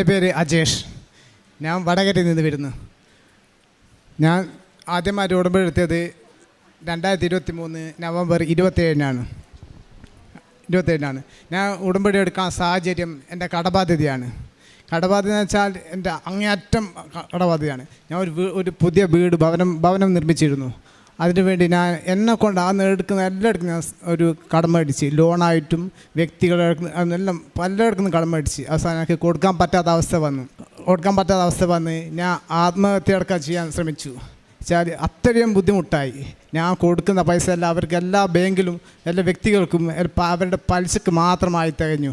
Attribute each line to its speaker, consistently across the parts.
Speaker 1: എൻ്റെ പേര് അജേഷ്. ഞാൻ വടകരയിൽ നിന്ന് വരുന്നു. ഞാൻ ആദ്യമായിട്ട് ഉടമ്പടി എടുത്തത് 2023 നവംബർ 27-നാണ്. ഞാൻ ഉടമ്പടി എടുക്കാൻ സാഹചര്യം എൻ്റെ കടബാധ്യതയാണ്. കടബാധ്യത എന്ന് വെച്ചാൽ എൻ്റെ അങ്ങേയറ്റം കടബാധ്യതയാണ്. ഞാൻ ഒരു പുതിയ ഭവനം നിർമ്മിച്ചിരുന്നു. അതിനുവേണ്ടി ഞാൻ എന്നെക്കൊണ്ട് എടുക്കുന്ന എല്ലായിടത്തും ഞാൻ ഒരു കടം മേടിച്ച്, ലോണായിട്ടും വ്യക്തികളെല്ലാം പലയിടത്തും കടം മേടിച്ച് അവസാനം എനിക്ക് കൊടുക്കാൻ പറ്റാത്ത അവസ്ഥ വന്ന് ഞാൻ ആത്മഹത്യ അടക്കം ചെയ്യാൻ ശ്രമിച്ചു. വെച്ചാൽ അത്രയും ബുദ്ധിമുട്ടായി. ഞാൻ കൊടുക്കുന്ന പൈസ എല്ലാം അവർക്ക് എല്ലാ ബാങ്കിലും എല്ലാ വ്യക്തികൾക്കും അവരുടെ പലിശക്ക് മാത്രമായി തികഞ്ഞു.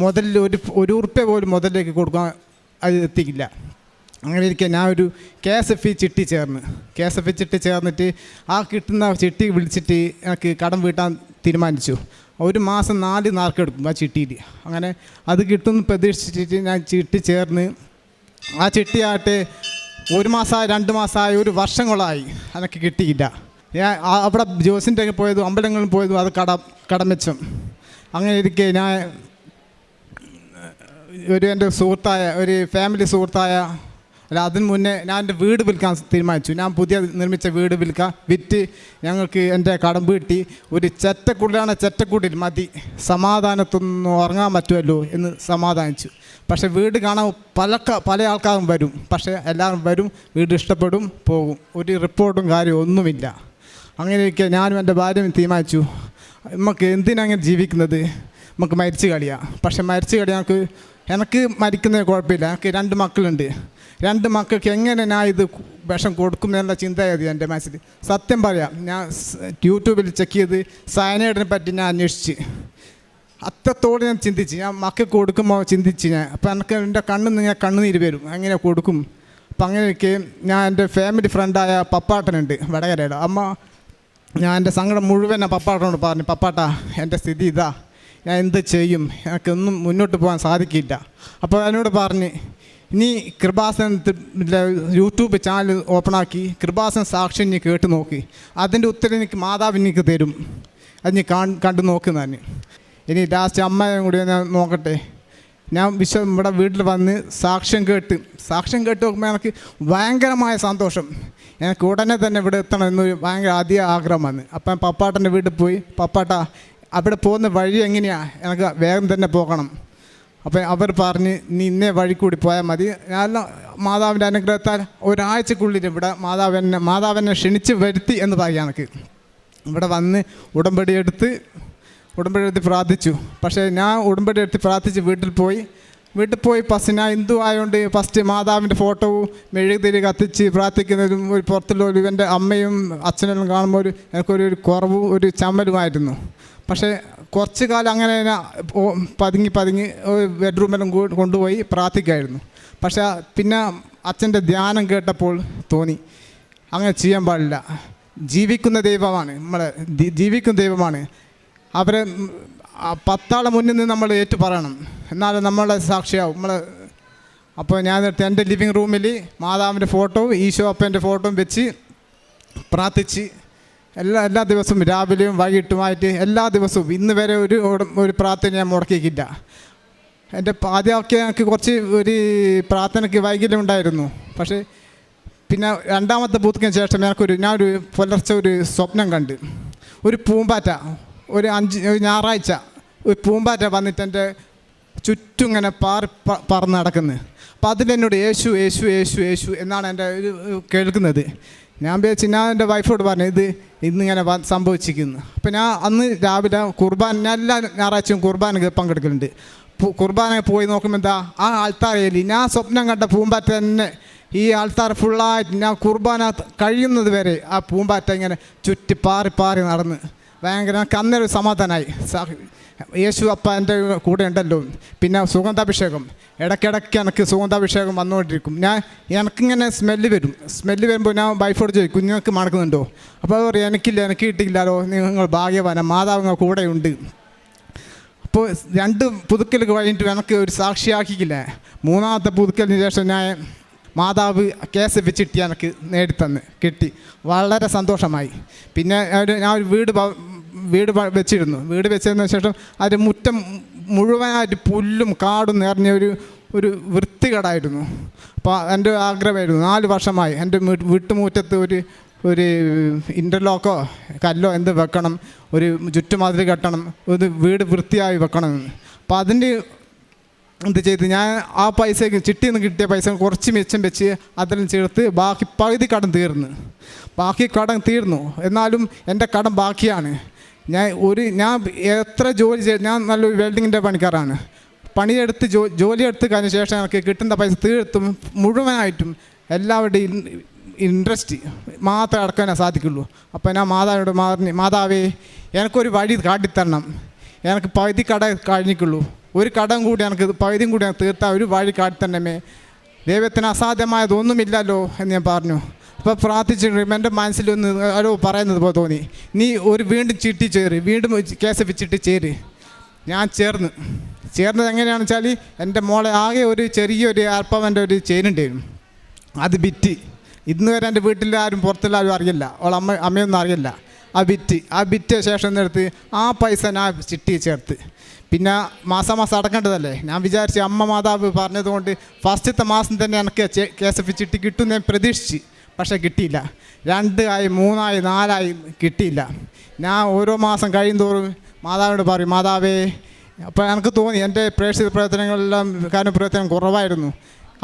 Speaker 1: മുതലിൽ ഒരു ഉറുപ്പ്യ പോലും മുതലിലേക്ക് കൊടുക്കാൻ അത് എത്തിക്കില്ല. അങ്ങനെ ഇരിക്കെ ഞാൻ ഒരു KSF ചിട്ടി ചേർന്നിട്ട് ആ കിട്ടുന്ന ചിട്ടി വിളിച്ചിട്ട് എനിക്ക് കടം വീട്ടാൻ തീരുമാനിച്ചു. ഒരു മാസം 4 നാർക്കെടുക്കും ആ ചിട്ടിയിൽ. അങ്ങനെ അത് കിട്ടുമെന്ന് പ്രതീക്ഷിച്ചിട്ട് ഞാൻ ചിട്ടി ചേർന്ന് ആ ചിട്ടിയായിട്ട് 1 മാസമായി 2 മാസമായി 1 വർഷങ്ങളായി എനിക്ക് കിട്ടിയില്ല. ഞാൻ അവിടെ ജോസിൻ്റെ പോയതും അമ്പലങ്ങളിൽ പോയതും അത് കടം വെച്ചും. അങ്ങനെ ഇരിക്കെ ഞാൻ എൻ്റെ ഒരു ഫാമിലി സുഹൃത്തായ അതിന് മുന്നേ ഞാൻ എൻ്റെ വീട് വിൽക്കാൻ തീരുമാനിച്ചു. ഞാൻ പുതിയ നിർമ്മിച്ച വീട് വിറ്റ് ഞങ്ങൾക്ക് എൻ്റെ കടം വീട്ടി ഒരു ചെറ്റക്കൂട്ടിൽ മതി, സമാധാനത്തൊന്നും ഉറങ്ങാൻ പറ്റുമല്ലോ എന്ന് സമാധാനിച്ചു. പക്ഷേ വീട് കാണാൻ പല ആൾക്കാരും വരും. പക്ഷേ എല്ലാവരും വരും, വീട് ഇഷ്ടപ്പെടും, പോകും. ഒരു റിപ്പോർട്ടും കാര്യം ഒന്നുമില്ല. അങ്ങനെയൊക്കെ ഞാനും എൻ്റെ ഭാര്യയും തീരുമാനിച്ചു, നമുക്ക് എന്തിനങ്ങനെ ജീവിക്കുന്നത്, നമുക്ക് മരിച്ചു കളിയാം. പക്ഷേ മരിച്ചു കളി എനിക്ക് മരിക്കുന്നത് കുഴപ്പമില്ല. എനിക്ക് 2 മക്കളുണ്ട്. 2 മക്കൾക്ക് എങ്ങനെ ഞാൻ ഇത് വിഷം കൊടുക്കുമെന്നുള്ള ചിന്തയായിരുന്നു എൻ്റെ മനസ്സിൽ. സത്യം പറയാം, ഞാൻ യൂട്യൂബിൽ ചെക്ക് ചെയ്ത് സയനൈഡിനെ പറ്റി ഞാൻ അന്വേഷിച്ച് അത്രത്തോളം ഞാൻ ചിന്തിച്ച്, ഞാൻ മക്കൾക്ക് കൊടുക്കുമ്പോൾ ചിന്തിച്ച് ഞാൻ. അപ്പോൾ എനിക്ക് എൻ്റെ കണ്ണുനീര് വരും, എങ്ങനെ കൊടുക്കും. അപ്പം അങ്ങനെയൊക്കെ ഞാൻ എൻ്റെ ഫാമിലി ഫ്രണ്ടായ പപ്പാട്ടനുണ്ട് വടകരയുടെ. ഞാൻ എൻ്റെ സങ്കടം മുഴുവൻ പപ്പാട്ടനോട് പറഞ്ഞു, പപ്പാട്ടാ എൻ്റെ സ്ഥിതി ഇതാ, ഞാൻ എന്ത് ചെയ്യും, എനിക്കൊന്നും മുന്നോട്ട് പോകാൻ സാധിക്കില്ല. അപ്പോൾ എന്നോട് പറഞ്ഞ്, നീ കൃപാസനത്തിൻ്റെ യൂട്യൂബ് ചാനൽ ഓപ്പണാക്കി കൃപാസന സാക്ഷ്യം നീ കേട്ട് നോക്കി, അതിൻ്റെ ഉത്തരം എനിക്ക് മാതാവ് എനിക്ക് തരും, അത് നീ കണ്ടു നോക്കുന്നതന്നെ. ഇനി ലാസ്റ്റ് അമ്മയും കൂടി ഞാൻ നോക്കട്ടെ. ഞാൻ ഇവിടെ വീട്ടിൽ വന്ന് സാക്ഷ്യം കേട്ട് നോക്കുമ്പോൾ എനിക്ക് ഭയങ്കരമായ സന്തോഷം. എനിക്ക് ഉടനെ തന്നെ ഇവിടെ എത്തണം എന്നൊരു ഭയങ്കര അധികം ആഗ്രഹം വന്ന്. അപ്പം പപ്പാട്ടൻ്റെ വീട്ടിൽ പോയി, പപ്പാട്ടാ അവിടെ പോകുന്ന വഴി എങ്ങനെയാണ്, എനിക്ക് വേഗം തന്നെ പോകണം. അപ്പം അവർ പറഞ്ഞ്, നീ ഇന്നേ വഴി കൂടി പോയാൽ മതി. ഞാൻ മാതാവിൻ്റെ അനുഗ്രഹത്താൽ ഒരാഴ്ചക്കുള്ളിൽ ഇവിടെ മാതാവിനെ ക്ഷണിച്ച് വരുത്തി എന്ന് പറയാം. എനിക്ക് ഇവിടെ വന്ന് ഉടമ്പടി എടുത്ത് പ്രാർത്ഥിച്ചു. പക്ഷേ ഞാൻ ഉടമ്പടി എടുത്ത് പ്രാർത്ഥിച്ച് വീട്ടിൽ പോയി ഫസ്റ്റ് ഞാൻ ഹിന്ദു ആയതുകൊണ്ട് ഫസ്റ്റ് മാതാവിൻ്റെ ഫോട്ടോവും മെഴുകുതിരി കത്തിച്ച് പ്രാർത്ഥിക്കുന്നതും ഒരു പുറത്തുള്ള എൻ്റെ അമ്മയും അച്ഛനെല്ലാം കാണുമ്പോൾ എനിക്കൊരു കുറവും ഒരു ചമ്മലുമായിരുന്നു. പക്ഷേ കുറച്ച് കാലം അങ്ങനെ പതുങ്ങി ബെഡ്റൂമെല്ലാം കൊണ്ടുപോയി പ്രാർത്ഥിക്കുമായിരുന്നു. പക്ഷേ പിന്നെ അച്ഛൻ്റെ ധ്യാനം കേട്ടപ്പോൾ തോന്നി, അങ്ങനെ ചെയ്യാൻ പാടില്ല. ജീവിക്കുന്ന ദൈവമാണ്. അവരെ 10 ആളെ മുന്നിൽ നിന്ന് നമ്മൾ ഏറ്റു പറയണം, എന്നാലും നമ്മളെ സാക്ഷിയാവും. അപ്പോൾ ഞാൻ എൻ്റെ ലിവിങ് റൂമിൽ മാതാവിൻ്റെ ഫോട്ടോവും ഈശോ അപ്പൻ്റെ ഫോട്ടോയും വെച്ച് പ്രാർത്ഥിച്ച് എല്ലാ ദിവസവും രാവിലെയും വൈകിട്ടുമായിട്ട് എല്ലാ ദിവസവും ഇന്ന് വരെ ഒരു പ്രാർത്ഥന ഞാൻ മുടക്കിയിട്ടില്ല. എൻ്റെ ആദ്യമൊക്കെ എനിക്ക് കുറച്ച് ഒരു പ്രാർത്ഥനയ്ക്ക് വൈകല്യം ഉണ്ടായിരുന്നു. പക്ഷേ പിന്നെ 2ാമത്തെ പൂത്തിനു ശേഷം ഞാനൊരു പുലർച്ചെ ഒരു സ്വപ്നം കണ്ട്, ഒരു പൂമ്പാറ്റ ഒരു ഞായറാഴ്ച ഒരു പൂമ്പാറ്റ വന്നിട്ട് എൻ്റെ ചുറ്റും ഇങ്ങനെ പറന്ന് നടക്കുന്നത്. അപ്പോൾ അതിലെന്നോട് യേശു യേശു യേശു യേശു എന്നാണ് എൻ്റെ കേൾക്കുന്നത്. ഞാൻ എൻ്റെ വൈഫോട് പറഞ്ഞു, ഇന്നിങ്ങനെ സംഭവിച്ചിരിക്കുന്നു. അപ്പോൾ ഞാൻ അന്ന് രാവിലെ ഞാൻ എല്ലാ ഞായറാഴ്ചയും കുർബാന പങ്കെടുക്കലുണ്ട്. കുർബാന പോയി നോക്കുമ്പോൾ ആ ആൾത്താരയിൽ ഞാൻ സ്വപ്നം കണ്ട പൂമ്പാറ്റ തന്നെ ഈ ആൾത്താർ ഫുള്ളായിട്ട് ഞാൻ കുർബാന കഴിയുന്നത് വരെ ആ പൂമ്പാറ്റ ഇങ്ങനെ ചുറ്റി പാറി നടന്ന് ഭയങ്കര അന്നേരം സമാധാനമായി. യേശു അപ്പ എൻ്റെ കൂടെ ഉണ്ടല്ലോ. പിന്നെ സുഗന്ധാഭിഷേകം ഇടയ്ക്കിടയ്ക്ക് എനിക്ക് സുഗന്ധാഭിഷേകം വന്നുകൊണ്ടിരിക്കും. എനിക്കിങ്ങനെ സ്മെല്ല് വരുമ്പോൾ ഞാൻ വൈഫോട് ചോദിക്കും, കുഞ്ഞുങ്ങൾക്ക് മണക്കുന്നുണ്ടോ? അപ്പോൾ അവർ എനിക്ക് കിട്ടിയില്ലല്ലോ, നിങ്ങൾ ഭാഗ്യവാനാണ്, മാതാവ് കൂടെയുണ്ട്. അപ്പോൾ 2 പുതുക്കൽ കഴിഞ്ഞിട്ട് എനിക്ക് ഒരു സാക്ഷിയാക്കിക്കില്ല. 3ാമത്തെ പുതുക്കലിന് ശേഷം ഞാൻ മാതാവ് KSF ചിട്ടി എനിക്ക് കിട്ടി. വളരെ സന്തോഷമായി. പിന്നെ ഞാൻ ഒരു വീട് വെച്ചിരുന്നു. വീട് വെച്ചതിന് ശേഷം അതിൻ്റെ മുറ്റം മുഴുവനായിട്ട് പുല്ലും കാടും നിറഞ്ഞ ഒരു വൃത്തികേടായിരുന്നു. അപ്പോൾ എൻ്റെ ആഗ്രഹമായിരുന്നു 4 വർഷമായി എൻ്റെ വീട്ടുമുറ്റത്ത് ഒരു ഇൻ്റർലോക്കോ കല്ലോ എന്ത് വെക്കണം, ഒരു ചുറ്റുമതിൽ കെട്ടണം, ഒരു വീട് വൃത്തിയായി വെക്കണമെന്ന്. അപ്പോൾ അതിൻ്റെ എന്ത് ചെയ്ത് ഞാൻ ആ പൈസയ്ക്ക് ചിട്ടിയിൽ നിന്ന് കിട്ടിയ പൈസ കുറച്ച് മിച്ചം വെച്ച് അതിലും ചേർത്ത് ബാക്കി പകുതി കടം തീർന്നു. എന്നാലും എൻ്റെ കടം ബാക്കിയാണ്. ഞാൻ എത്ര ജോലി ഞാൻ നല്ലൊരു വെൽഡിങ്ങിൻ്റെ പണിക്കാരാണ്. പണിയെടുത്ത് ജോലിയെടുത്ത് കഴിഞ്ഞ ശേഷം എനിക്ക് കിട്ടുന്ന പൈസ തീർത്തും മുഴുവനായിട്ടും എല്ലാവരുടെയും ഇൻട്രസ്റ്റ് മാത്രമേ അടക്കാനേ സാധിക്കുള്ളൂ. അപ്പോൾ ഞാൻ മാതാവിനോട് മാതാവേ എനിക്കൊരു വഴി കാട്ടിത്തരണം, എനിക്ക് പകുതി കട കഴിഞ്ഞിട്ടുള്ളൂ, ഒരു കടം കൂടി എനിക്ക് പകുതിയും കൂടി തീർത്താൽ ഒരു വഴി കാട്ടിത്തരണമേ, ദൈവത്തിന് അസാധ്യമായതൊന്നുമില്ലല്ലോ എന്ന് ഞാൻ പറഞ്ഞു. അപ്പോൾ പ്രാർത്ഥിച്ചിട്ട് എൻ്റെ മനസ്സിലൊന്ന് ആരോ പറയുന്നത് പോലെ തോന്നി, നീ വീണ്ടും ചിട്ടി ചേര്, വീണ്ടും കേസ് വെച്ചിട്ട് ചേര്. ഞാൻ ചേർന്നത് എങ്ങനെയാണെന്ന് വെച്ചാൽ എൻ്റെ മോളെ ആകെ ഒരു ചെറിയൊരു അർപ്പവൻ്റെ ഒരു ചെയിനുണ്ടായിരുന്നു, അത് വിറ്റ്. ഇന്ന് വരെ എൻ്റെ വീട്ടിൽ ആരും പുറത്തുള്ളാരും അറിയില്ല, അവളെ അമ്മയൊന്നും അറിയില്ല. ആ വിറ്റ ശേഷം എന്നെടുത്ത് ആ പൈസ ഞാൻ ചിട്ടി ചേർത്ത്. പിന്നെ മാസം അടക്കേണ്ടതല്ലേ, ഞാൻ വിചാരിച്ച് അമ്മ മാതാവ് പറഞ്ഞതുകൊണ്ട് ഫസ്റ്റത്തെ മാസം തന്നെ എനിക്ക് KSF ചിട്ടി കിട്ടുമെന്ന് ഞാൻ പ്രതീക്ഷിച്ച്. പക്ഷേ കിട്ടിയില്ല. 2 ആയി 3 ആയി 4 ആയി കിട്ടിയില്ല. ഞാൻ ഓരോ മാസം കഴിയുന്തോറും മാതാവിനോട് പറയും, മാതാവേ. അപ്പോൾ എനിക്ക് തോന്നി എൻ്റെ പ്രേക്ഷിത പ്രവർത്തനങ്ങളെല്ലാം പ്രവർത്തനം കുറവായിരുന്നു,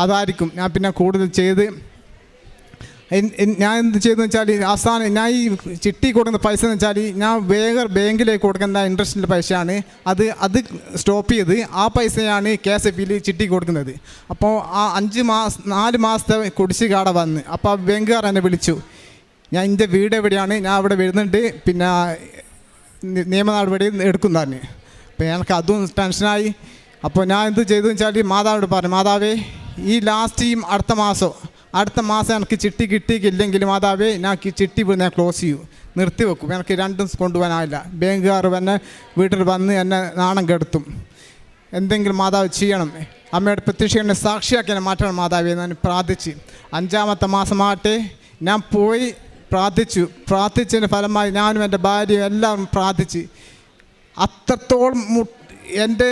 Speaker 1: അതായിരിക്കും. ഞാൻ പിന്നെ കൂടുതൽ ചെയ്ത് ഞാൻ എന്ത് ചെയ്തെന്ന് വെച്ചാൽ അവസാനം ഞാൻ ഈ ചിട്ടി കൊടുക്കുന്ന പൈസ എന്ന് വെച്ചാൽ ഞാൻ ബാങ്കിലേക്ക് കൊടുക്കുന്ന ഇൻട്രസ്റ്റിൻ്റെ പൈസയാണ്. അത് സ്റ്റോപ്പ് ചെയ്ത് ആ പൈസയാണ് KSFയിൽ ചിട്ടി കൊടുക്കുന്നത്. അപ്പോൾ ആ 4 മാസത്തെ കുടിശ്ശിക വന്ന്. അപ്പോൾ ആ ബാങ്കുകാർ എന്നെ വിളിച്ചു, ഞാൻ എൻ്റെ വീട് എവിടെയാണ്, ഞാൻ അവിടെ വരുന്നുണ്ട്, പിന്നെ നിയമ നടപടി എടുക്കുന്നതാണ്. അപ്പോൾ എനിക്ക് അതും ടെൻഷനായി. അപ്പോൾ ഞാൻ എന്ത് ചെയ്തെന്ന് വെച്ചാൽ മാതാവിനോട് പറഞ്ഞു, മാതാവേ ഈ അടുത്ത മാസം എനിക്ക് ചിട്ടി കിട്ടിയില്ലെങ്കിൽ മാതാവേ ഞാൻ ചിട്ടി ഞാൻ ക്ലോസ് ചെയ്യും, നിർത്തിവെക്കും, എനിക്ക് രണ്ടും കൊണ്ടുപോകാനാവില്ല. ബാങ്കുകാർ തന്നെ വീട്ടിൽ വന്ന് എന്നെ നാണം കെടുത്തും. എന്തെങ്കിലും മാതാവ് ചെയ്യണം, അമ്മയുടെ പ്രത്യക്ഷനെ സാക്ഷിയാക്കി എന്നെ മാറ്റണം മാതാവേ ഞാൻ പ്രാർത്ഥിച്ച്. 5-ാമത്തെ മാസമാകട്ടെ ഞാൻ പോയി പ്രാർത്ഥിച്ചതിൻ്റെ ഫലമായി ഞാനും എൻ്റെ ഭാര്യയും എല്ലാവരും പ്രാർത്ഥിച്ച്. അത്രത്തോളം എൻ്റെ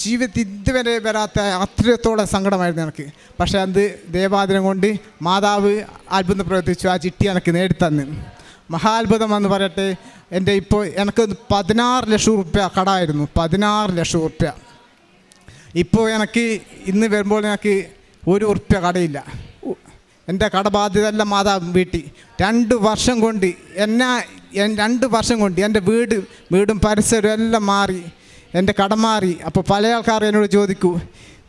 Speaker 1: ജീവിതത്തിൽ ഇതുവരെ വരാത്ത അത്രത്തോളം സങ്കടമായിരുന്നു എനിക്ക്. പക്ഷേ അത് ദൈവാധീനം കൊണ്ട് മാതാവ് അത്ഭുതം പ്രവർത്തിച്ചു, ആ ചിട്ടി എനിക്ക് നേടിത്തന്ന്. മഹാത്ഭുതം എന്ന് പറയട്ടെ. എൻ്റെ ഇപ്പോൾ എനിക്ക് 16 ലക്ഷം റുപ്യ കടമായിരുന്നു, 16 ലക്ഷം റുപ്യ. ഇപ്പോൾ എനിക്ക് ഇന്ന് വരുമ്പോൾ എനിക്ക് 1 ഉറുപ്യ കടയില്ല. എൻ്റെ കടബാധ്യത എല്ലാം മാതാവ് വീട്ടി. 2 വർഷം കൊണ്ട് 2 വർഷം കൊണ്ട് എൻ്റെ വീടും പരിസരവും എല്ലാം മാറി, എൻ്റെ കടം മാറി. അപ്പോൾ പല ആൾക്കാർ എന്നോട് ചോദിക്കൂ,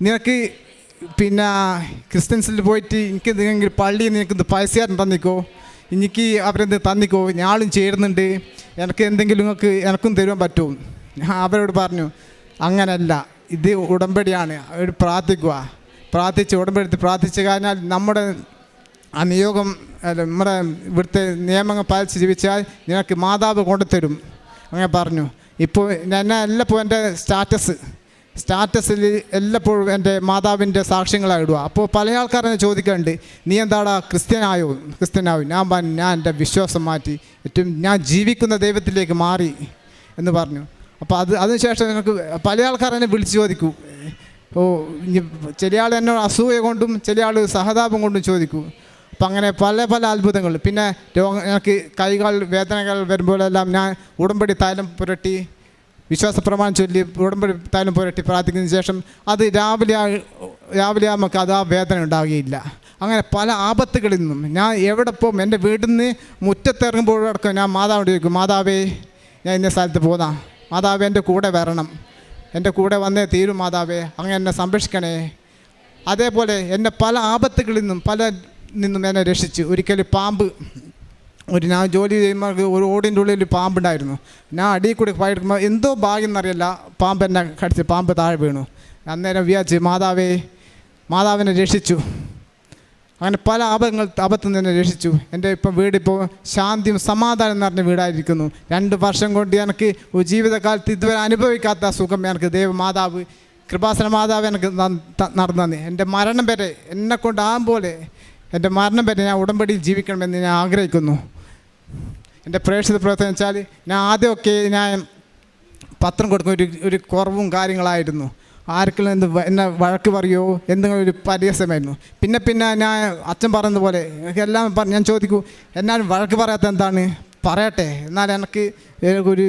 Speaker 1: നിനക്ക് പിന്നെ ക്രിസ്ത്യൻസിൽ പോയിട്ട് എനിക്ക് എന്തെങ്കിലും പള്ളിയിൽ നിനക്ക് പൈസയായിട്ട് തന്നിക്കോ, എനിക്ക് അവരെന്ത് തന്നിക്കോ, ഞാളും ചേരുന്നുണ്ട്, എനിക്ക് എന്തെങ്കിലും എനിക്കും തരുവാൻ പറ്റുമോ? ഞാൻ അവരോട് പറഞ്ഞു, അങ്ങനല്ല, ഇത് ഉടമ്പടിയാണ്, അവർ പ്രാർത്ഥിച്ച് ഉടമ്പടി പ്രാർത്ഥിച്ചു കഴിഞ്ഞാൽ നമ്മുടെ ആ നിയോഗം നമ്മുടെ ഇവിടുത്തെ നിയമങ്ങൾ പാലിച്ച് ജീവിച്ചാൽ നിനക്ക് മാതാവ് കൊണ്ടുതരും അങ്ങനെ പറഞ്ഞു. ഇപ്പോൾ എല്ലപ്പോൾ എൻ്റെ സ്റ്റാറ്റസിൽ എല്ലപ്പോഴും എൻ്റെ മാതാവിൻ്റെ സാക്ഷ്യങ്ങളായി ഇടുക. അപ്പോൾ പല ആൾക്കാരെന്നെ ചോദിക്കാറുണ്ട്, നീ എന്താടാ ക്രിസ്ത്യനാവും? ഞാൻ എൻ്റെ വിശ്വാസം മാറ്റി ഞാൻ ജീവിക്കുന്ന ദൈവത്തിലേക്ക് മാറി എന്ന് പറഞ്ഞു. അപ്പോൾ അതിനുശേഷം എനിക്ക് പല ആൾക്കാരെന്നെ വിളിച്ച് ചോദിക്കൂ, ചില ആൾ എന്നോട് അസൂയ കൊണ്ടും ചില ആൾ സഹതാപം കൊണ്ടും ചോദിക്കൂ. അപ്പം അങ്ങനെ പല അത്ഭുതങ്ങൾ. പിന്നെ എനിക്ക് കൈകൾ വേദനകൾ വരുമ്പോഴെല്ലാം ഞാൻ ഉടമ്പടി തൈലം പുരട്ടി വിശ്വാസ പ്രമാണം ചൊല്ലി ഉടമ്പടി തൈലം പുരട്ടി പ്രാർത്ഥിക്കുന്നതിന് ശേഷം അത് രാവിലെ നമുക്ക് അത് ആ വേദന ഉണ്ടാവുകയില്ല. അങ്ങനെ പല ആപത്തുകളിൽ നിന്നും ഞാൻ എവിടെ പോകും, എൻ്റെ വീട്ടിൽ നിന്ന് മുറ്റത്തിറങ്ങുമ്പോഴടക്കം ഞാൻ മാതാവിനോട് ചോദിക്കും, മാതാവേ ഞാൻ ഇന്ന സ്ഥലത്ത് പോകാം, മാതാവേ എൻ്റെ കൂടെ വരണം, എൻ്റെ കൂടെ വന്നേ തീരും മാതാവേ, അങ്ങനെ എന്നെ സംരക്ഷിക്കണേ. അതേപോലെ എന്നെ പല ആപത്തുകളിൽ നിന്നും എന്നെ രക്ഷിച്ച്. ഒരിക്കൽ പാമ്പ്, ഞാൻ ജോലി ചെയ്യുമ്പോൾ ഒരു ഓടിൻ്റെ ഉള്ളിൽ പാമ്പുണ്ടായിരുന്നു. ഞാൻ അടിയിൽ കൂടി പോയെടുക്കുമ്പോൾ എന്തോ ഭാഗ്യം എന്നറിയില്ല, പാമ്പ് എന്നെ കടിച്ച് പാമ്പ് താഴെ വീണു. അന്നേരം വിചാരിച്ച് മാതാവിനെ രക്ഷിച്ചു. അങ്ങനെ പല ആപത്തിൽ നിന്ന് എന്നെ രക്ഷിച്ചു. എൻ്റെ വീടിപ്പോൾ ശാന്തിയും സമാധാനം നിറഞ്ഞ വീടായിരിക്കുന്നു. 2 വർഷം കൊണ്ട് എനിക്ക് ജീവിതകാലത്ത് ഇതുവരെ അനുഭവിക്കാത്ത സുഖം എനിക്ക് മാതാവ് കൃപാസന മാതാവ് എനിക്ക് നടന്നു. എൻ്റെ മരണം വരെ എന്നെക്കൊണ്ടാകുമ്പോലെ എൻ്റെ മരണം വരെ ഞാൻ ഉടമ്പടിയിൽ ജീവിക്കണമെന്ന് ഞാൻ ആഗ്രഹിക്കുന്നു. എൻ്റെ പ്രേക്ഷിത പ്രവർത്തനം വെച്ചാൽ ഞാൻ ആദ്യമൊക്കെ ഞാൻ പത്രം കൊടുക്കുന്ന ഒരു കുറവും കാര്യങ്ങളായിരുന്നു. ആർക്കെങ്കിലും എന്നെ വഴക്ക് പറയുമോ എന്തെങ്കിലും ഒരു പരിഹസമായിരുന്നു. പിന്നെ ഞാൻ അച്ഛൻ പറയുന്നത് പോലെ എല്ലാം ഞാൻ ചോദിക്കൂ, എന്നാലും വഴക്ക് പറയാത്ത എന്താണ്, പറയട്ടെ, എന്നാൽ എനിക്ക് ഒരു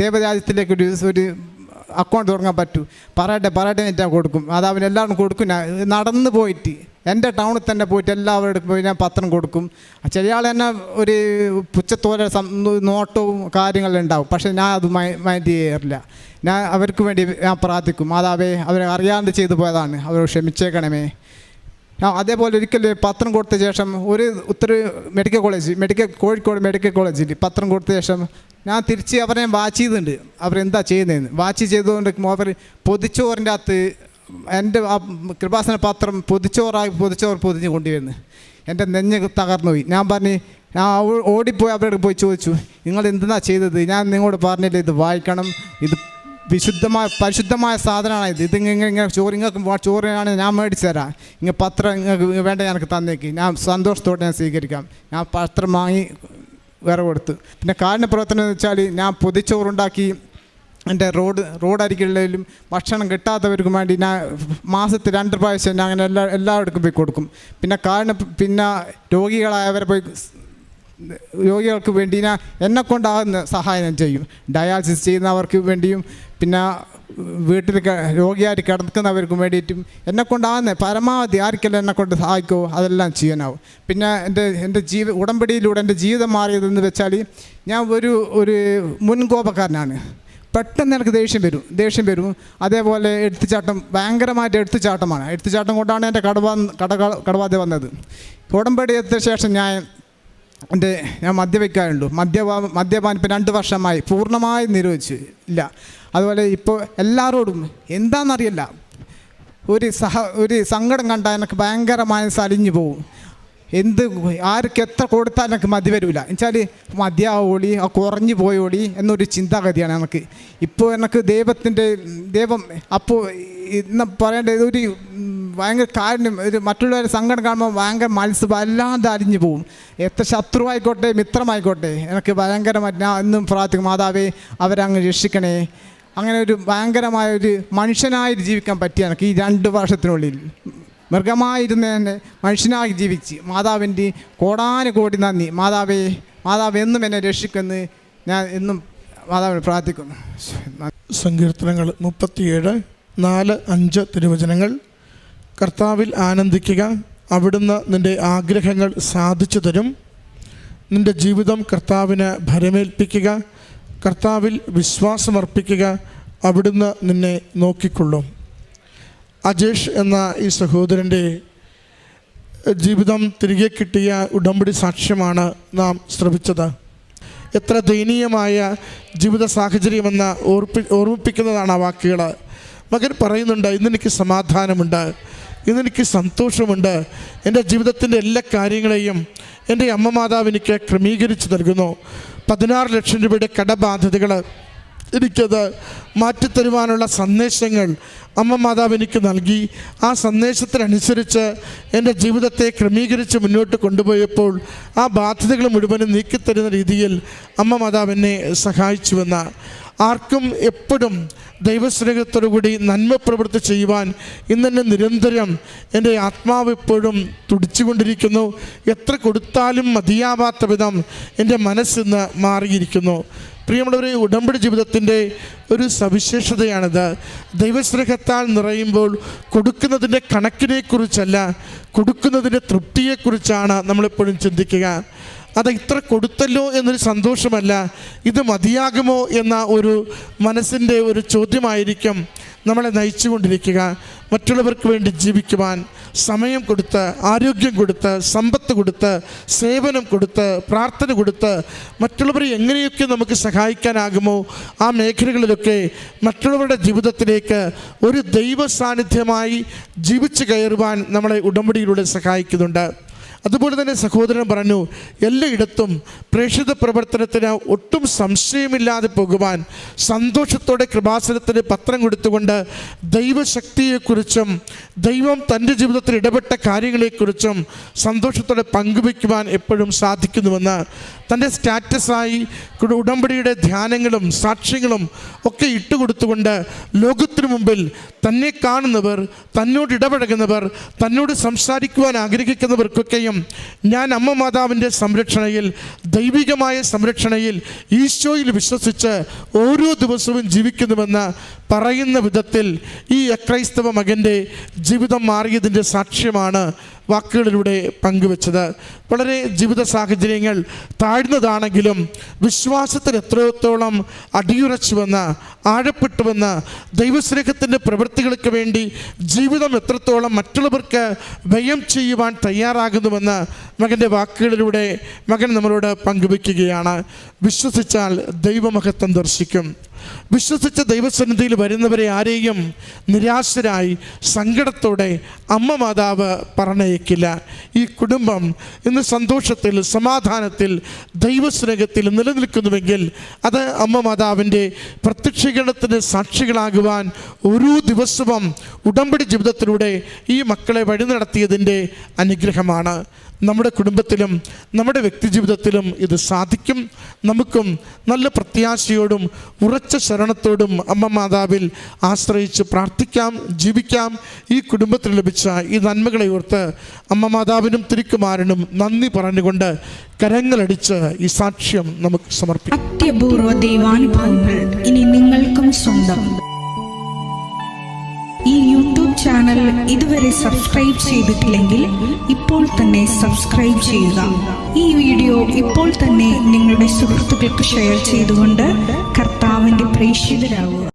Speaker 1: ദേവരാജ്യത്തിലേക്ക് ഒരു അക്കൗണ്ട് തുടങ്ങാൻ പറ്റൂ, പറയട്ടെ ഞാൻ കൊടുക്കും. അത് അവനെല്ലാവരും കൊടുക്കും. ഞാൻ നടന്ന് പോയിട്ട് എൻ്റെ ടൗണിൽ തന്നെ പോയിട്ട് എല്ലാവരും പോയി ഞാൻ പത്രം കൊടുക്കും. ചില ആൾ തന്നെ ഒരു പുച്ഛത്തോലെ നോട്ടവും കാര്യങ്ങളും ഉണ്ടാവും, പക്ഷേ ഞാൻ അത് മൈൻഡ് ചെയ്യാറില്ല. ഞാൻ അവർക്ക് വേണ്ടി ഞാൻ പ്രാർത്ഥിക്കും, മാതാവേ അവരെ അറിയാണ്ട് ചെയ്തു പോയതാണ്, അവർ ക്ഷമിച്ചേക്കണമേ. അതേപോലെ ഒരിക്കൽ പത്രം കൊടുത്ത ശേഷം കോഴിക്കോട് മെഡിക്കൽ കോളേജിൽ പത്രം കൊടുത്ത ശേഷം ഞാൻ തിരിച്ച് അവരെ വാച്ച് ചെയ്തിട്ടുണ്ട്, അവരെന്താ ചെയ്യുന്നതെന്ന്. വാച്ച് ചെയ്തുകൊണ്ട് അവർ പൊതിച്ചോറിൻ്റെ അകത്ത് എൻ്റെ ആ കൃപാസന പത്രം പൊതിച്ചോറ് പൊതിഞ്ഞ് കൊണ്ടുവരുന്നു. എൻ്റെ നെഞ്ഞ് തകർന്നു പോയി. ഞാൻ ഓടിപ്പോയി അവരോട് പോയി ചോദിച്ചു, നിങ്ങൾ എന്തെന്നാ ചെയ്തത്? ഞാൻ നിങ്ങളോട് പറഞ്ഞില്ല ഇത് വായിക്കണം, ഇത് പരിശുദ്ധമായ സാധനമാണ് ഇത് ഇങ്ങനെ ചോറിനാണ് ഞാൻ മേടിച്ചു തരാം, ഇങ്ങനെ പത്രം നിങ്ങൾക്ക് വേണ്ട എനിക്ക് തന്നേക്ക്, ഞാൻ സന്തോഷത്തോടെ ഞാൻ സ്വീകരിക്കാം. ഞാൻ പത്രം വാങ്ങി വേറെ കൊടുത്തു. പിന്നെ കാരുണ്യ പ്രവർത്തനം എന്ന് വെച്ചാൽ ഞാൻ പൊതിച്ചോറുണ്ടാക്കി എൻ്റെ റോഡരികളിലും ഭക്ഷണം കിട്ടാത്തവർക്കും വേണ്ടി ഞാൻ മാസത്തിൽ 2 പ്രാവശ്യം ഞാൻ അങ്ങനെ എല്ലാവർക്കും പോയി കൊടുക്കും. പിന്നെ രോഗികൾക്ക് വേണ്ടി ഞാൻ എന്നെക്കൊണ്ടാകുന്ന സഹായം ഞാൻ ചെയ്യും. ഡയാലിസിസ് ചെയ്യുന്നവർക്ക് വേണ്ടിയും പിന്നെ വീട്ടിൽ രോഗിയായിട്ട് കിടക്കുന്നവർക്കും വേണ്ടിയിട്ടും എന്നെക്കൊണ്ടാകുന്ന പരമാവധി ആർക്കെല്ലാം എന്നെക്കൊണ്ട് സഹായിക്കുമോ അതെല്ലാം ചെയ്യാനാവും. പിന്നെ എൻ്റെ ഉടമ്പടിയിലൂടെ എൻ്റെ ജീവിതം മാറിയതെന്ന് വെച്ചാൽ ഞാൻ ഒരു മുൻകോപക്കാരനാണ്. പെട്ടെന്ന് എനിക്ക് ദേഷ്യം വരും. അതേപോലെ എടുത്തുചാട്ടം, ഭയങ്കരമായിട്ട് എടുത്തുചാട്ടം കൊണ്ടാണ് എൻ്റെ കടബാധ്യത വന്നത്. ഉടമ്പടി എത്തിയ ശേഷം ഞാൻ മദ്യപിക്കാറുണ്ട്. മദ്യപാനം ഇപ്പോൾ 2 വർഷമായി പൂർണ്ണമായി നിരോധിച്ചു ഇല്ല. അതുപോലെ ഇപ്പോൾ എല്ലാവരോടും എന്താണെന്നറിയില്ല, ഒരു സങ്കടം കണ്ടാൽ എനിക്ക് ഭയങ്കരമായി സലിഞ്ഞു പോകും. ആർക്ക് എത്ര കൊടുത്താൽ എനിക്ക് മതി വരില്ല എന്നുവെച്ചാൽ മതിയാവോളി കുറഞ്ഞു പോയോളി എന്നൊരു ചിന്താഗതിയാണ് എനിക്ക് ഇപ്പോൾ. എനിക്ക് ദൈവം അപ്പോൾ ഇന്ന് പറയേണ്ടത് ഒരു ഭയങ്കര കാര്യം, ഒരു മറ്റുള്ളവരെ സങ്കടം കാണുമ്പോൾ ഭയങ്കര വല്ലാതെ അലിഞ്ഞു പോകും. എത്ര ശത്രുവായിക്കോട്ടെ മിത്രമായിക്കോട്ടെ എനിക്ക് ഭയങ്കരമായിട്ട് ഞാൻ എന്നും പ്രാർത്ഥിക്കും, മാതാവേ അവരങ്ങ് രക്ഷിക്കണേ. അങ്ങനെ ഒരു ഭയങ്കരമായ ഒരു മനുഷ്യനായി ജീവിക്കാൻ പറ്റിയ എനിക്ക് ഈ 2 വർഷത്തിനുള്ളിൽ മൃഗമായിരുന്ന തന്നെ മനുഷ്യനായി ജീവിച്ച് മാതാവിൻ്റെ കോടാനുകോടി നന്ദി. മാതാവ് എന്നും എന്നെ രക്ഷിക്കുമെന്ന് ഞാൻ എന്നും മാതാവിനെ പ്രാർത്ഥിക്കുന്നു.
Speaker 2: സങ്കീർത്തനങ്ങൾ 37:4-5 തിരുവചനങ്ങൾ. കർത്താവിൽ ആനന്ദിക്കുക, അവിടുന്ന് നിൻ്റെ ആഗ്രഹങ്ങൾ സാധിച്ചു തരും. നിൻ്റെ ജീവിതം കർത്താവിന് ഭരമേൽപ്പിക്കുക, കർത്താവിൽ വിശ്വാസമർപ്പിക്കുക, അവിടുന്ന് നിന്നെ നോക്കിക്കൊള്ളും. അജേഷ് എന്ന ഈ സഹോദരൻ്റെ ജീവിതം തിരികെ കിട്ടിയ ഉടമ്പടി സാക്ഷ്യമാണ് നാം ശ്രവിച്ചത്. എത്ര ദയനീയമായ ജീവിത സാഹചര്യമെന്ന് ഓർമ്മിപ്പിക്കുന്നതാണ് ആ വാക്കുകൾ. മകൻ പറയുന്നുണ്ട്, ഇന്നെനിക്ക് സമാധാനമുണ്ട്, ഇന്നെനിക്ക് സന്തോഷമുണ്ട്, എൻ്റെ ജീവിതത്തിൻ്റെ എല്ലാ കാര്യങ്ങളെയും എൻ്റെ അമ്മ മാതാവ് എനിക്ക് ക്രമീകരിച്ച് നൽകുന്നു. 16 ലക്ഷം രൂപയുടെ കടബാധ്യതകൾ എനിക്കത് മാറ്റിത്തരുവാനുള്ള സന്ദേശങ്ങൾ അമ്മ മാതാവ് എനിക്ക് നൽകി. ആ സന്ദേശത്തിനനുസരിച്ച് എൻ്റെ ജീവിതത്തെ ക്രമീകരിച്ച് മുന്നോട്ട് കൊണ്ടുപോയപ്പോൾ ആ ബാധ്യതകൾ മുഴുവനും നീക്കിത്തരുന്ന രീതിയിൽ അമ്മ മാതാവ് എന്നെ സഹായിച്ചുവെന്ന്. ആർക്കും എപ്പോഴും ദൈവസ്നേഹത്തോടുകൂടി നന്മ പ്രവൃത്തി ചെയ്യുവാൻ ഇന്നെന്നെ നിരന്തരം എൻ്റെ ആത്മാവ് എപ്പോഴും തുടിച്ചുകൊണ്ടിരിക്കുന്നു. എത്ര കൊടുത്താലും മതിയാവാത്ത വിധം എൻ്റെ മനസ്സിന്ന് മാറിയിരിക്കുന്നു. പ്രിയമുള്ളവരെ, ഉടമ്പടി ജീവിതത്തിൻ്റെ ഒരു സവിശേഷതയാണിത്. ദൈവസ്നേഹത്താൽ നിറയുമ്പോൾ കൊടുക്കുന്നതിൻ്റെ കണക്കിനെക്കുറിച്ചല്ല, കൊടുക്കുന്നതിൻ്റെ തൃപ്തിയെക്കുറിച്ചാണ് നമ്മളെപ്പോഴും ചിന്തിക്കുക. അത് ഇത്ര കൊടുത്തല്ലോ എന്നൊരു സന്തോഷമല്ല, ഇത് മതിയാകുമോ എന്ന ഒരു മനസ്സിൻ്റെ ഒരു ചോദ്യമായിരിക്കും നമ്മളെ നയിച്ചുകൊണ്ടിരിക്കുക. മറ്റുള്ളവർക്ക് വേണ്ടി ജീവിക്കുവാൻ സമയം കൊടുത്ത്, ആരോഗ്യം കൊടുത്ത്, സമ്പത്ത് കൊടുത്ത്, സേവനം കൊടുത്ത്, പ്രാർത്ഥന കൊടുത്ത് മറ്റുള്ളവരെ എങ്ങനെയൊക്കെ നമുക്ക് സഹായിക്കാനാകുമോ ആ മേഖലകളിലൊക്കെ മറ്റുള്ളവരുടെ ജീവിതത്തിലേക്ക് ഒരു ദൈവ സാന്നിധ്യമായി ജീവിച്ചു കയറുവാൻ നമ്മളെ ഉടമ്പടിയിലൂടെ സഹായിക്കുന്നുണ്ട്. അതുപോലെ തന്നെ സഹോദരൻ പറഞ്ഞു, എല്ലായിടത്തും പ്രേക്ഷിത പ്രവർത്തനത്തിന് ഒട്ടും സംശയമില്ലാതെ പോകുവാൻ സന്തോഷത്തോടെ കൃപാസനത്തിന് പത്രം കൊടുത്തുകൊണ്ട് ദൈവശക്തിയെക്കുറിച്ചും ദൈവം തൻ്റെ ജീവിതത്തിൽ ഇടപെട്ട കാര്യങ്ങളെക്കുറിച്ചും സന്തോഷത്തോടെ പങ്കുവയ്ക്കുവാൻ എപ്പോഴും സാധിക്കുന്നുവെന്ന് തൻ്റെ സ്റ്റാറ്റസായി ഉടമ്പടിയുടെ ധ്യാനങ്ങളും സാക്ഷ്യങ്ങളും ഒക്കെ ഇട്ടുകൊടുത്തുകൊണ്ട് ലോകത്തിനു മുമ്പിൽ തന്നെ കാണുന്നവർ, തന്നോട് ഇടപഴകുന്നവർ, തന്നോട് സംസാരിക്കുവാൻ ആഗ്രഹിക്കുന്നവർക്കൊക്കെയും ഞാൻ അമ്മ മാതാവിൻ്റെ സംരക്ഷണയിൽ, ദൈവികമായ സംരക്ഷണയിൽ, ഈശോയിൽ വിശ്വസിച്ച് ഓരോ ദിവസവും ജീവിക്കുന്നുവെന്ന് പറയുന്ന വിധത്തിൽ ഈ അക്രൈസ്തവ മകൻ്റെ ജീവിതം മാറിയതിൻ്റെ സാക്ഷ്യമാണ് വാക്കുകളിലൂടെ പങ്കുവച്ചത്. വളരെ ജീവിത സാഹചര്യങ്ങൾ താഴ്ന്നതാണെങ്കിലും വിശ്വാസത്തിൽ എത്രത്തോളം അടിയുറച്ചുവെന്ന്, ആഴപ്പെട്ടുവെന്ന്, ദൈവസ്നേഹത്തിൻ്റെ പ്രവൃത്തികൾക്ക് വേണ്ടി ജീവിതം എത്രത്തോളം മറ്റുള്ളവർക്ക് വ്യയം ചെയ്യുവാൻ തയ്യാറാകുന്നുവെന്ന് മകൻ്റെ വാക്കുകളിലൂടെ മകൻ നമ്മളോട് പങ്കുവയ്ക്കുകയാണ്. വിശ്വസിച്ചാൽ ദൈവമഹത്വം ദർശിക്കും. വിശ്വസിച്ച ദൈവസന്നിധിയിൽ വരുന്നവരെ ആരെയും നിരാശരായി സങ്കടത്തോടെ അമ്മ മാതാവ് പറഞ്ഞയക്കില്ല. ഈ കുടുംബം ഇന്ന് സന്തോഷത്തിൽ, സമാധാനത്തിൽ, ദൈവസ്നേഹത്തിൽ നിലനിൽക്കുന്നുവെങ്കിൽ അത് അമ്മ മാതാവിൻ്റെ പ്രത്യക്ഷീകരണത്തിന് സാക്ഷികളാകുവാൻ ഓരോ ദിവസവും ഉടമ്പടി ജീവിതത്തിലൂടെ ഈ മക്കളെ വഴി നടത്തിയതിൻ്റെ അനുഗ്രഹമാണ്. നമ്മുടെ കുടുംബത്തിലും നമ്മുടെ വ്യക്തിജീവിതത്തിലും ഇത് സാധിക്കും. നമുക്കും നല്ല പ്രത്യാശയോടും ഉറച്ച ശരണത്തോടും അമ്മ മാതാവിൽ ആശ്രയിച്ച് പ്രാർത്ഥിക്കാം, ജീവിക്കാം. ഈ കുടുംബത്തിൽ ലഭിച്ച ഈ നന്മകളെ ഓർത്ത് അമ്മ മാതാവിനും തിരുക്കുമാരനും നന്ദി പറഞ്ഞുകൊണ്ട് കരങ്ങളടിച്ച് ഈ സാക്ഷ്യം നമുക്ക് സമർപ്പിക്കാം.
Speaker 3: അത്യപൂർവ ദൈവാനുഭവങ്ങൾ ഇനി നിങ്ങൾക്കും സ്വന്തം. ഈ യൂട്യൂബ് ചാനൽ ഇതുവരെ സബ്സ്ക്രൈബ് ചെയ്തിട്ടില്ലെങ്കിൽ ഇപ്പോൾ തന്നെ സബ്സ്ക്രൈബ് ചെയ്യുക. ഈ വീഡിയോ ഇപ്പോൾ തന്നെ നിങ്ങളുടെ സുഹൃത്തുക്കൾക്ക് ഷെയർ ചെയ്തുകൊണ്ട് കർത്താവിൻ്റെ പ്രേക്ഷിതരാകുക.